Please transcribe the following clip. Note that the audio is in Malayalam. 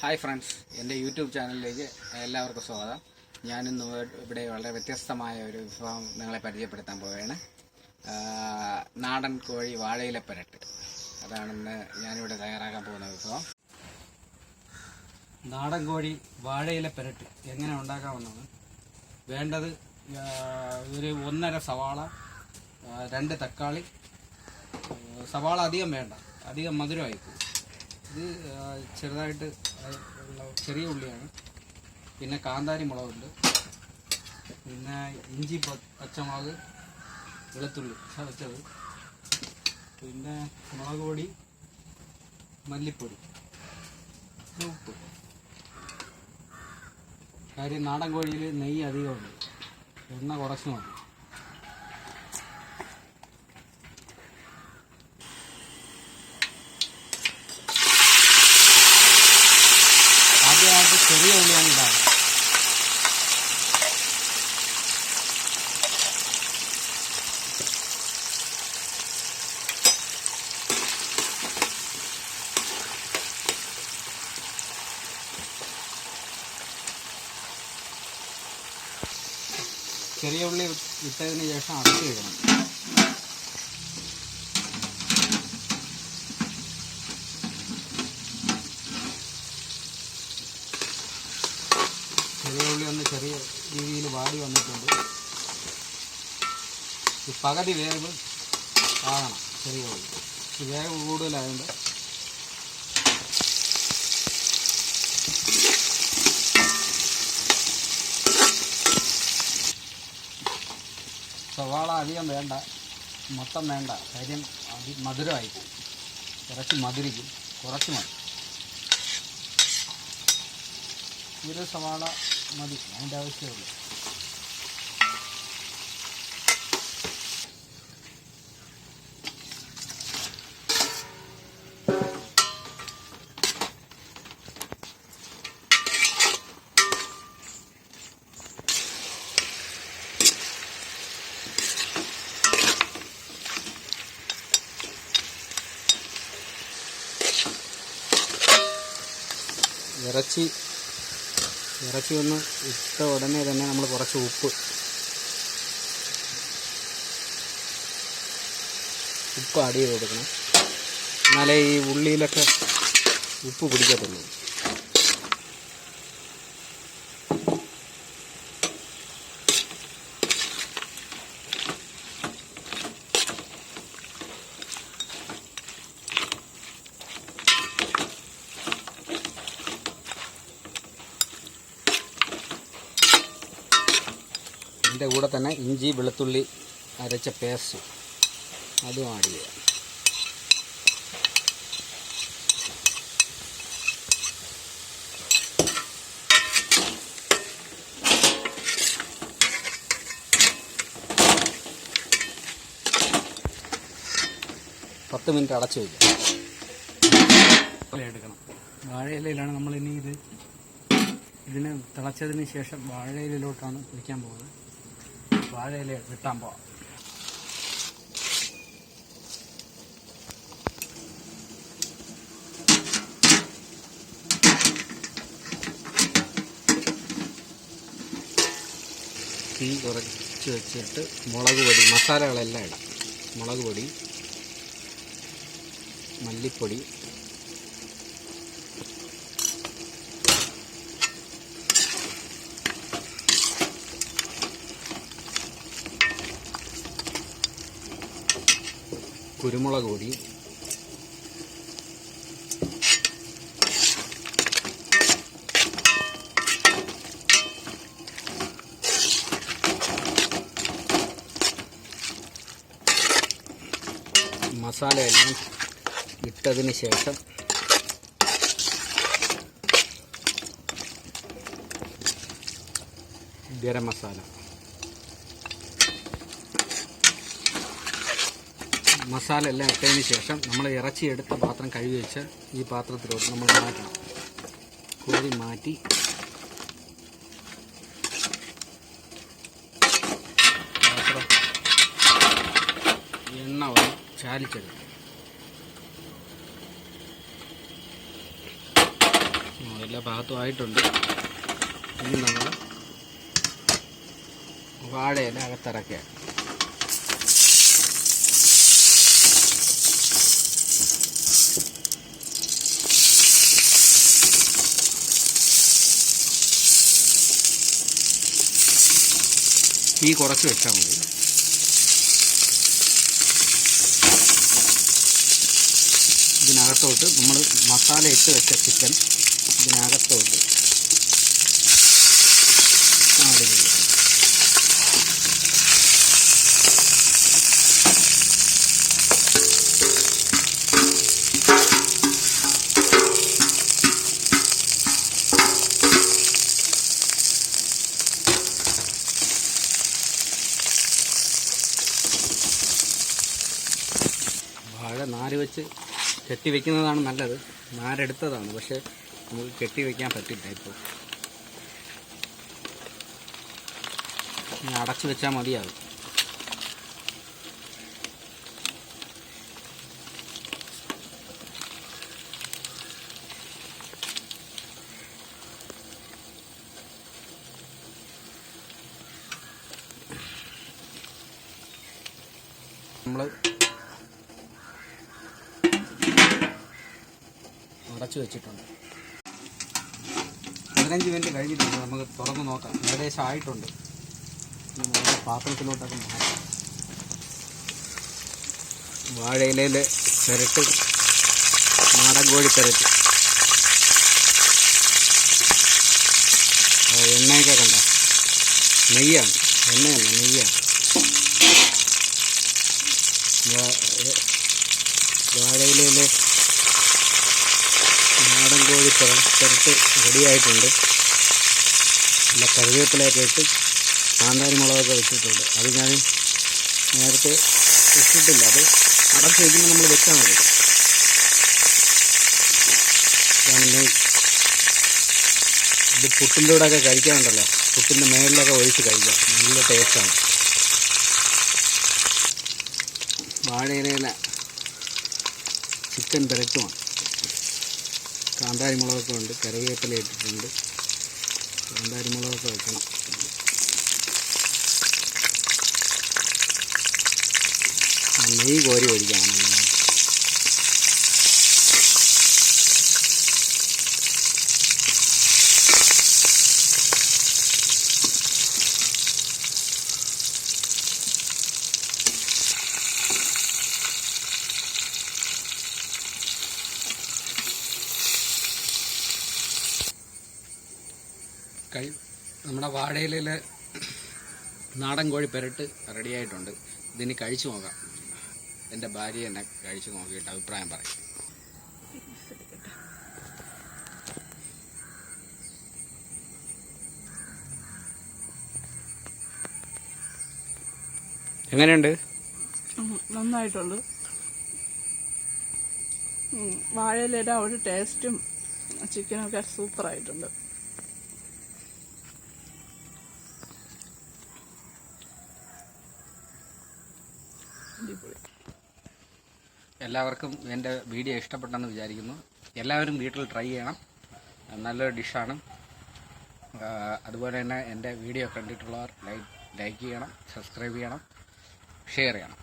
ഹായ് ഫ്രണ്ട്സ്, എൻ്റെ യൂട്യൂബ് ചാനലിലേക്ക് എല്ലാവർക്കും സ്വാഗതം. ഞാനിന്ന് ഇവിടെ വളരെ വ്യത്യസ്തമായ ഒരു വിഭവം നിങ്ങളെ പരിചയപ്പെടുത്താൻ പോവുകയാണ്. നാടൻ കോഴി വാഴയില പുരട്ട്. അതാണെന്ന് ഞാനിവിടെ തയ്യാറാക്കാൻ പോകുന്ന വിഭവം. നാടൻ കോഴി വാഴയില പുരട്ട് എങ്ങനെ ഉണ്ടാക്കാമെന്നാണ് വേണ്ടത്. ഒരു 1.5 സവാള, 2 തക്കാളി. സവാള അധികം വേണ്ട, അധികം മധുരമായിരിക്കും. ഇത് ചെറുതായിട്ട് ചെറിയ ഉള്ളിയാണ്. പിന്നെ കാന്താരി മുളകുണ്ട്, പിന്നെ ഇഞ്ചി, പച്ചമുളക്, വെളുത്തുള്ളി ചതച്ചത്, പിന്നെ മുളക് പൊടി, മല്ലിപ്പൊടി, ഉപ്പ്. കാര്യം നാടൻ കോഴിയിൽ നെയ്യ് അധികമുണ്ട്, എണ്ണ കുറച്ച് മതി. ആദ്യമായിട്ട് ചെറിയ ഉള്ളിയാണ് ഇടാറ്. ചെറിയ ഉള്ളി ഇട്ടതിന് ശേഷം അടച്ചു വെക്കണം. ചെറിയ ഉള്ളി ഒന്ന് ചെറിയ രീതിയിൽ വാടി വന്നിട്ടുണ്ട്. ഈ പകുതി വേവ് ആകണം ചെറിയ ഉള്ളി. വേവ് കൂടുതലായതുകൊണ്ട് സവാള അധികം വേണ്ട, മൊത്തം വേണ്ട. കാര്യം മധുരമായിരിക്കും, കുറച്ച് മധുരിക്കും, കുറച്ച് മതി. ഒരു സവാള മതി, അതിൻ്റെ ആവശ്യമുള്ളൂ. ഇറച്ചി ഒന്ന് ഇട്ട ഉടനെ തന്നെ നമ്മൾ കുറച്ച് ഉപ്പ് ആഡ് ചെയ്ത് കൊടുക്കണം. എന്നാലേ ഈ ഉള്ളിയിലൊക്കെ ഉപ്പ് പിടിക്കത്തുള്ളൂ. ഇതിൻ്റെ കൂടെ തന്നെ ഇഞ്ചി, വെളുത്തുള്ളി അരച്ച പേസ്റ്റ് അതും ആഡ് ചെയ്യുക. പത്ത് മിനിറ്റ് അടച്ചു വയ്ക്കുക. എടുക്കണം. വാഴയിലയിലാണ് നമ്മൾ ഇനി ഇതിന് തിളച്ചതിന് ശേഷം വാഴയിലോട്ടാണ് വയ്ക്കാൻ പോകുന്നത്. വാഴയില വെട്ടാൻ പോവാം. തീ കുറച്ച് വെച്ചിട്ട് മുളക് പൊടി, മസാലകളെല്ലാം ഇടാം. മുളക് പൊടി, മല്ലിപ്പൊടി, കുരുമുളക് പൊടി, മസാലയെല്ലാം ഇട്ടതിന് ശേഷം ഗരം മസാല, മസാല എല്ലാം ഇട്ടതിന് ശേഷം നമ്മൾ ഇറച്ചി എടുത്ത പാത്രം കഴുകി വെച്ച് ഈ പാത്രത്തിലോട്ട് നമ്മൾ മാറ്റണം. കോരി മാറ്റി എണ്ണ ഒന്ന് ചാലിച്ചെടുക്കും. എല്ലാ ഭാഗത്തും ആയിട്ടുണ്ട്. ഇനി നമ്മൾ വാഴയില അകത്തിറക്കുക. തീ കുറച്ച് വെച്ചാൽ മതി. ഇതിനകത്തോട്ട് നമ്മൾ മസാല ഇട്ട് വെച്ച ചിക്കൻ ഇതിനകത്തോട്ട് ആഡ് ചെയ്യുക. വാഴ നാര് വെച്ച് കെട്ടി വെക്കുന്നതാണ് നല്ലത്. നാരെടുത്തതാണ്, പക്ഷെ നമുക്ക് കെട്ടി വെക്കാൻ പറ്റില്ല. ഇപ്പോൾ അടച്ചു വെച്ചാൽ മതിയാകും. നമ്മൾ അടച്ചു വെച്ചിട്ടുണ്ട്. 15 മിനിറ്റ് കഴിഞ്ഞിട്ടുണ്ട്. നമുക്ക് തുറന്ന് നോക്കാം. ഏകദേശം ആയിട്ടുണ്ട്. നമ്മുടെ പാത്രത്തിലോട്ടൊക്കെ മാറ്റാം. വാഴയിലയിൽ പെരട്ട്, നാടൻ കോഴി പെരട്ട്. എണ്ണയൊക്കെ കണ്ട നെയ്യാണ്, എണ്ണയല്ല നെയ്യാണ്. വാഴയിലയിൽ നാടൻ കോഴി പെരട്ട് റെഡിയായിട്ടുണ്ട്. നല്ല കറിവേപ്പിലയൊക്കെ ഇട്ട് കാന്താരി മുളകൊക്കെ വെച്ചിട്ടുണ്ട്. അത് ഞാൻ നേരത്തെ ഇട്ടിട്ടില്ല. അത് അടച്ച് വയ്ക്കുമ്പോൾ നമ്മൾ വെച്ചാൽ മതി. ഇത് പുട്ടിൻ്റെ കൂടെയൊക്കെ കഴിക്കാനുണ്ടല്ലോ, പുട്ടിൻ്റെ മേളിലൊക്കെ ഒഴിച്ച് കഴിക്കാം. നല്ല ടേസ്റ്റാണ്. വാഴയില ചിക്കൻ പെരട്ടുമാണ്. കാന്താരി മുളകൊക്കെ ഉണ്ട്, കറിവേപ്പില ഇട്ടിട്ടുണ്ട്. കാന്താരി മുളകൊക്കെ വെക്കണം. നെയ്യ് കോരി ഒഴിക്കണം. നമ്മുടെ വാഴയിലയിൽ നാടൻ കോഴി പെരട്ട് റെഡിയായിട്ടുണ്ട്. ഇതിനി കഴിച്ചു നോക്കാം. എൻ്റെ ഭാര്യ എന്നെ കഴിച്ചു നോക്കിയിട്ട് അഭിപ്രായം പറയും. എങ്ങനെയുണ്ട്? നന്നായിട്ടുണ്ട്. വാഴയിലയുടെ ഒരു ടേസ്റ്റും ചിക്കനൊക്കെ സൂപ്പറായിട്ടുണ്ട്. എല്ലാവർക്കും എൻ്റെ വീഡിയോ ഇഷ്ടപ്പെട്ടെന്ന് വിചാരിക്കുന്നു. എല്ലാവരും വീട്ടിൽ ട്രൈ ചെയ്യണം. നല്ലൊരു ഡിഷാണ്. അതുപോലെ തന്നെ എൻ്റെ വീഡിയോ കണ്ടിട്ടുള്ളവർ ലൈക്ക് ചെയ്യണം, സബ്സ്ക്രൈബ് ചെയ്യണം, ഷെയർ ചെയ്യണം.